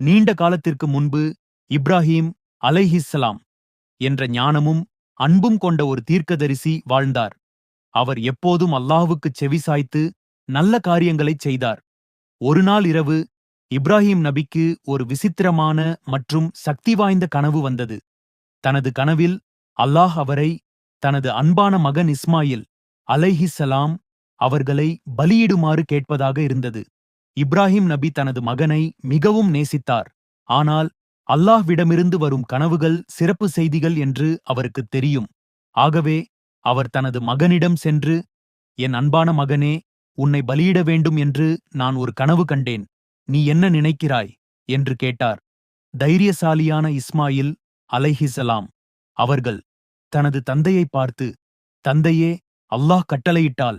நீண்ட காலத்திற்கு முன்பு இப்ராஹிம் அலைஹிஸ்ஸலாம் என்ற ஞானமும் அன்பும் கொண்ட ஒரு தீர்க்கதரிசி வாழ்ந்தார். அவர் எப்போதும் அல்லாஹ்வுக்குச் செவிசாய்த்து நல்ல காரியங்களைச் செய்தார். ஒரு நாள் இரவு இப்ராஹிம் நபிக்கு ஒரு விசித்திரமான மற்றும் சக்தி வாய்ந்த கனவு வந்தது. தனது கனவில் அல்லாஹ் அவரை தனது அன்பான மகன் இஸ்மாயில் அலைஹிஸ்ஸலாம் அவர்களை பலியிடுமாறு கேட்பதாக இருந்தது. இப்ராஹிம் நபி தனது மகனை மிகவும் நேசித்தார். ஆனால் அல்லாஹ்விடமிருந்து வரும் கனவுகள் சிறப்பு செய்திகள் என்று அவருக்குத் தெரியும். ஆகவே அவர் தனது மகனிடம் சென்று, என் அன்பான மகனே, உன்னை பலியிட வேண்டும் என்று நான் ஒரு கனவு கண்டேன். நீ என்ன நினைக்கிறாய் என்று கேட்டார். தைரியசாலியான இஸ்மாயில் அலைஹிஸ்ஸலாம் அவர்கள் தனது தந்தையை பார்த்து, தந்தையே, அல்லாஹ் கட்டளையிட்டால்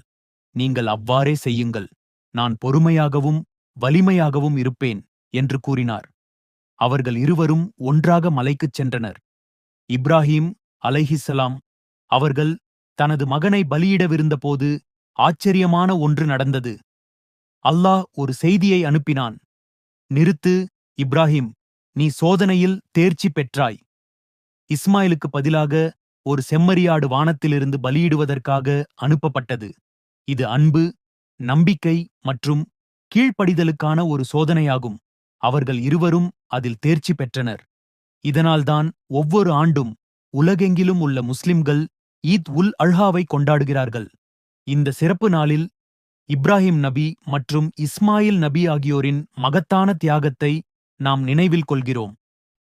நீங்கள் அவ்வாறே செய்யுங்கள். நான் பொறுமையாகவும் வலிமையாகவும் இருப்பேன் என்று கூறினார். அவர்கள் இருவரும் ஒன்றாக மலைக்குச் சென்றனர். இப்ராஹிம் அலைஹிஸ்ஸலாம் அவர்கள் தனது மகனை பலியிடவிருந்தபோது ஆச்சரியமான ஒன்று நடந்தது. அல்லாஹ் ஒரு செய்தியை அனுப்பினான். நிறுத்து இப்ராஹிம், நீ சோதனையில் தேர்ச்சி பெற்றாய். இஸ்மாயிலுக்கு பதிலாக ஒரு செம்மறியாடு வானத்திலிருந்து பலியிடுவதற்காக அனுப்பப்பட்டது. இது அன்பு, நம்பிக்கை மற்றும் கீழ்ப்படிதலுக்கான ஒரு சோதனையாகும். அவர்கள் இருவரும் அதில் தேர்ச்சி பெற்றனர். இதனால்தான் ஒவ்வொரு ஆண்டும் உலகெங்கிலும் உள்ள முஸ்லிம்கள் ஈத் உல் அல்ஹாவை கொண்டாடுகிறார்கள். இந்த சிறப்பு நாளில் இப்ராஹிம் நபி மற்றும் இஸ்மாயில் நபி ஆகியோரின் மகத்தான தியாகத்தை நாம் நினைவில் கொள்கிறோம்.